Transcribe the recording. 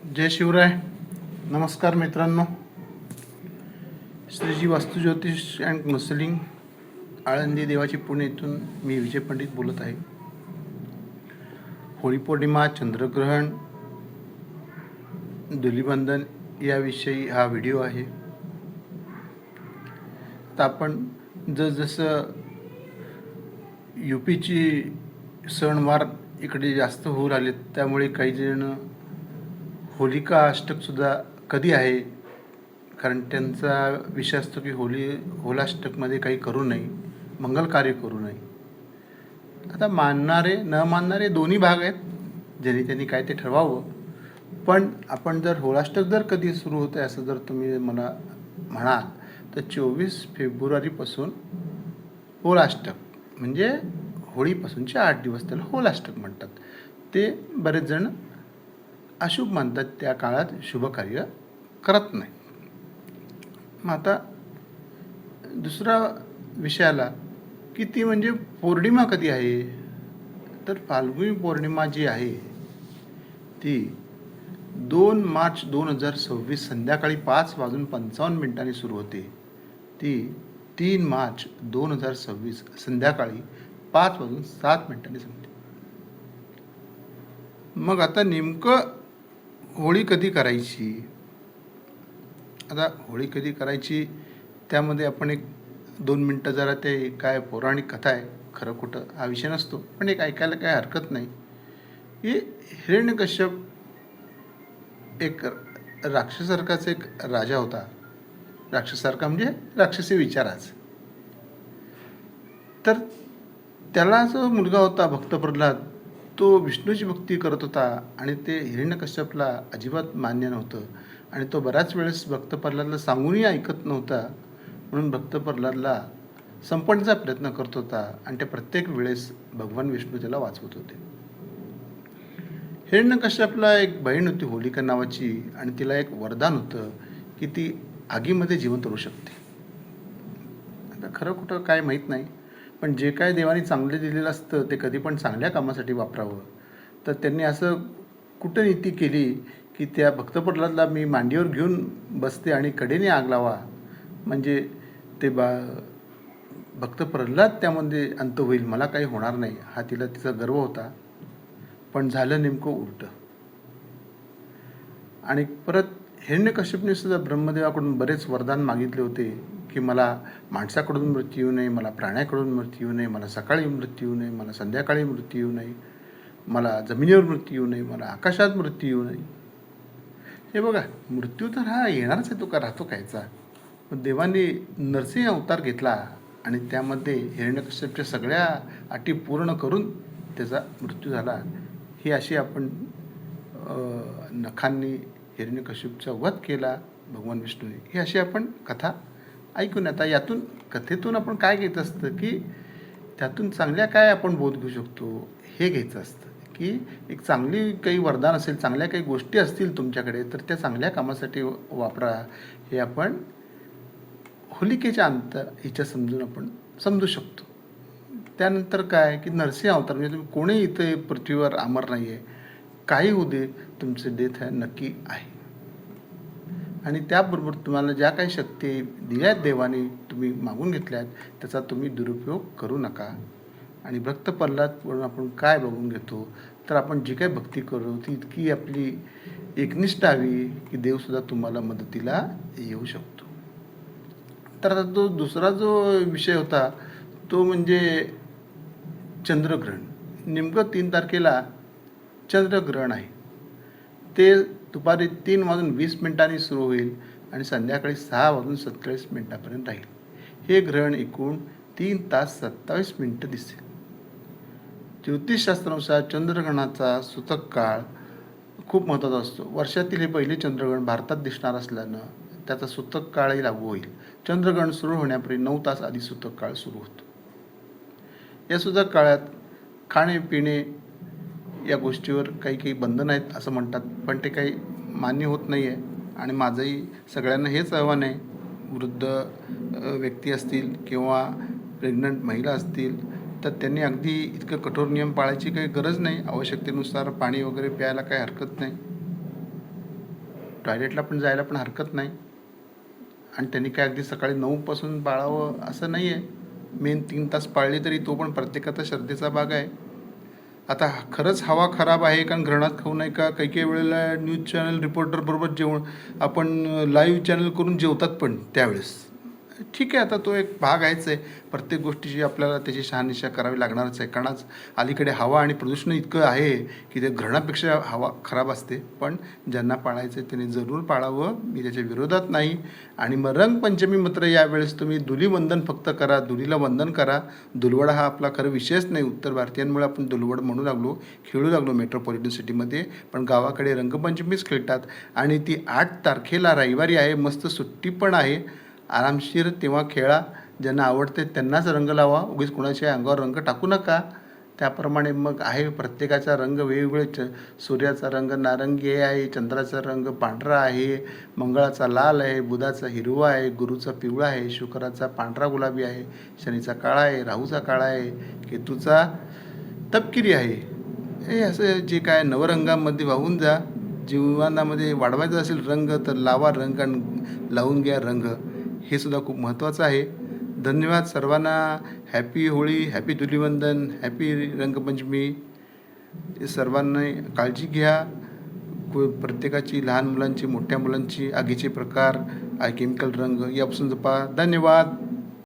जय शिवराय. नमस्कार मित्रांनो. श्रीजी वास्तू ज्योतिष अँड काउन्सिलिंग आळंदी देवाची पुणे इथून मी विजय पंडित बोलत आहे. होळी पौर्णिमा, चंद्रग्रहण, धुलीवंदन याविषयी हा व्हिडिओ आहे. तर आपण जसं यूपीची सणवार इकडे जास्त होऊ लागले, त्यामुळे काही जण होलिका अष्टकसुद्धा कधी आहे, कारण त्यांचा विषय असतो की होलाष्टकमध्ये काही करू नये, मंगल कार्य करू नये. आता मानणारे न मानणारे दोन्ही भाग आहेत, ज्यांनी त्यांनी काय ते ठरवावं. पण आपण जर होलाष्टक जर कधी सुरू होतं असं जर तुम्ही मला म्हणाल तर 24 फेब्रुवारीपासून होलाष्टक म्हणजे होळीपासूनचे 8 दिवस त्याला होलाष्टक म्हणतात. ते बरेच जण अशुभ मानतात, त्या काळात शुभकार्य करत नाही. मग आता दुसरा विषय आला की ती म्हणजे पौर्णिमा कधी आहे. तर फाल्गुनी पौर्णिमा जी आहे ती 2 मार्च 2026 संध्याकाळी 5:55 सुरू होते. ती 3 मार्च 2026 संध्याकाळी 5:07 संपते. मग आता नेमकं होळी कधी करायची. आता होळी कधी करायची त्यामध्ये आपण 1-2 मिनटं जरा ते काय पौराणिक कथा आहे, खरं खोटं हा विषय नसतो, पण एक ऐकायला काही हरकत नाही. की हिरण्यकश्यप एक राक्षसारखाच एक राजा होता. राक्षसारखा म्हणजे राक्षसी विचाराच. तर त्याला जो मुलगा होता भक्त प्रल्हाद, तो विष्णूची भक्ती करत होता आणि ते हिरण्यकश्यपला अजिबात मान्य नव्हतं. आणि तो बऱ्याच वेळेस भक्त प्रल्हादला सांगूनही ऐकत नव्हता. म्हणून भक्त प्रल्हादला संपवण्याचा प्रयत्न करत होता आणि त्या प्रत्येक वेळेस भगवान विष्णू त्याला वाचवत होते. हिरण्यकश्यपला एक बहीण होती होलिका नावाची, आणि तिला एक वरदान होतं की ती आगीमध्ये जिवंत राहू शकते. आता खरं कुठं काय माहीत नाही, पण जे काय देवाने चांगले दिलेलं असतं ते कधी पण चांगल्या कामासाठी वापरावं. तर त्यांनी असं कूटनीती केली की त्या भक्त प्रल्हादला मी मांडीवर घेऊन बसते आणि कडेने आग लावा, म्हणजे ते भक्त प्रल्हाद त्यामध्ये अंत होईल, मला काही होणार नाही, हा तिचा गर्व होता. पण झालं नेमकं उलटं. आणि परत हिरण्यकश्यपने सुद्धा ब्रह्मदेवाकडून बरेच वरदान मागितले होते की मला माणसाकडून मृत्यू येऊ नये, मला प्राण्याकडून मृत्यू येऊ नये, मला सकाळी मृत्यू येऊ नये, मला संध्याकाळी मृत्यू येऊ नये, मला जमिनीवर मृत्यू येऊ नये, मला आकाशात मृत्यू येऊ नये. हे बघा, मृत्यू तर हा येणारच आहे, तो का राहतो कायचा. मग देवाने नरसिंह अवतार घेतला आणि त्यामध्ये हिरण्यकश्यपच्या सगळ्या अटी पूर्ण करून त्याचा मृत्यू झाला. ही अशी आपण नखांनी हिरण्यकश्यपचा वध केला भगवान विष्णूने, ही अशी आपण कथा ऐकून. आता यातून कथेतून आपण काय घेत असतं की त्यातून चांगल्या काय आपण बोध घेऊ शकतो हे घ्यायचं असतं. की एक चांगली काही वरदान असेल, चांगल्या काही गोष्टी असतील तुमच्याकडे, तर त्या चांगल्या कामासाठी वापरा. हे आपण होलिकेच्या अंत हिच्या समजून आपण समजू शकतो. त्यानंतर काय की नरसिंह अवतार म्हणजे तुम्ही कोणी इथे पृथ्वीवर अमर नाही आहे, काही होऊ दे, तुमचे डेथ आहे नक्की आहे. आणि त्याबरोबर तुम्हाला ज्या काही शक्ती दिल्या आहेत देवाने, तुम्ही मागून घेतल्या आहेत, त्याचा तुम्ही दुरुपयोग करू नका. आणि भक्त प्रल्हादवरून आपण काय बघून घेतो, तर आपण जी काही भक्ती करू ती इतकी आपली एकनिष्ठ हवी की देवसुद्धा तुम्हाला मदतीला येऊ शकतो. तर आता तो दुसरा जो विषय होता तो म्हणजे चंद्रग्रहण. नेमकं 3 तारखेला चंद्रग्रहण आहे. ते दुपारी 3:20 सुरू होईल आणि संध्याकाळी 6:47 राहील. हे ग्रहण एकूण 3 तास 27 मिनिटं दिसेल. ज्योतिषशास्त्रानुसार चंद्रग्रहणाचा सूतक काळ खूप महत्त्वाचा असतो. वर्षातील हे पहिले चंद्रग्रहण भारतात दिसणार असल्यानं त्याचा सूतक काळही लागू होईल. चंद्रग्रहण सुरू होण्यापूर्वी 9 तास आधी सूतक काळ सुरू होतो. या सूतक काळात खाणे पिणे या गोष्टीवर काही काही बंधन आहेत असं म्हणतात, पण ते काही मान्य होत नाही आहे. आणि माझंही सगळ्यांना हेच आव्हान आहे, वृद्ध व्यक्ती असतील किंवा प्रेग्नंट महिला असतील तर त्यांनी अगदी इतकं कठोर नियम पाळायची काही गरज नाही. आवश्यकतेनुसार पाणी वगैरे प्यायला काही हरकत नाही. टॉयलेटला पण जायला पण हरकत नाही. आणि त्यांनी काय अगदी सकाळी 9 पासून पाळावं असं नाही आहे. मेन 3 तास पाळले तरी तो पण प्रत्येकाचा श्रद्धेचा भाग आहे. आता खरंच हवा खराब आहे कारण घरात खाऊ नये का, काही काही वेळेला न्यूज चॅनल रिपोर्टरबरोबर जेवण आपण लाईव्ह चॅनल करून जेवतात पण त्यावेळेस. ठीक आहे, आता तो एक भाग आहेच आहे. प्रत्येक गोष्टीची आपल्याला त्याची शहानिशा करावी लागणारच आहे. कारण आज अलीकडे हवा आणि प्रदूषण इतकं आहे की ते घरणापेक्षा हवा खराब असते. पण ज्यांना पाळायचं आहे त्यांनी जरूर पाळावं, मी त्याच्या विरोधात नाही. आणि मग रंगपंचमी मात्र यावेळेस तुम्ही धुलीवंदन फक्त करा, धुलीला वंदन करा. धुलवड हा आपला खरं विषयच नाही. उत्तर भारतीयांमुळे आपण धुलवड म्हणू लागलो, खेळू लागलो मेट्रोपॉलिटन सिटीमध्ये. पण गावाकडे रंगपंचमीच खेळतात. आणि ती 8 तारखेला रविवारी आहे, मस्त सुट्टी पण आहे. आरामशीर तेव्हा खेळा. ज्यांना आवडते त्यांनाच रंग लावा, उगीच कुणाच्या अंगावर रंग टाकू नका. त्याप्रमाणे मग आहे प्रत्येकाचा रंग वेगवेगळे. सूर्याचा रंग नारंगी आहे, चंद्राचा रंग पांढरा आहे, मंगळाचा लाल आहे, बुधाचा हिरवा आहे, गुरुचा पिवळा आहे, शुक्राचा पांढरा गुलाबी आहे, शनीचा काळा आहे, राहूचा काळा आहे, केतूचा तपकिरी आहे. हे असं जे काय नवरंगामध्ये वाहून जा. जीवनामध्ये वाढवायचा असेल रंग तर लावा रंग आणि लावून घ्या रंग. हे सुद्धा खूप महत्त्वाचं आहे. धन्यवाद सर्वांना. Happy Holi, happy Dhulivandan, happy Rangpanchami. सर्वांनी काळजी घ्या. प्रत्येकाची, लहान मुलांची, मोठ्या मुलांची, आगीचे प्रकार, केमिकल रंग यापासून जपा. धन्यवाद.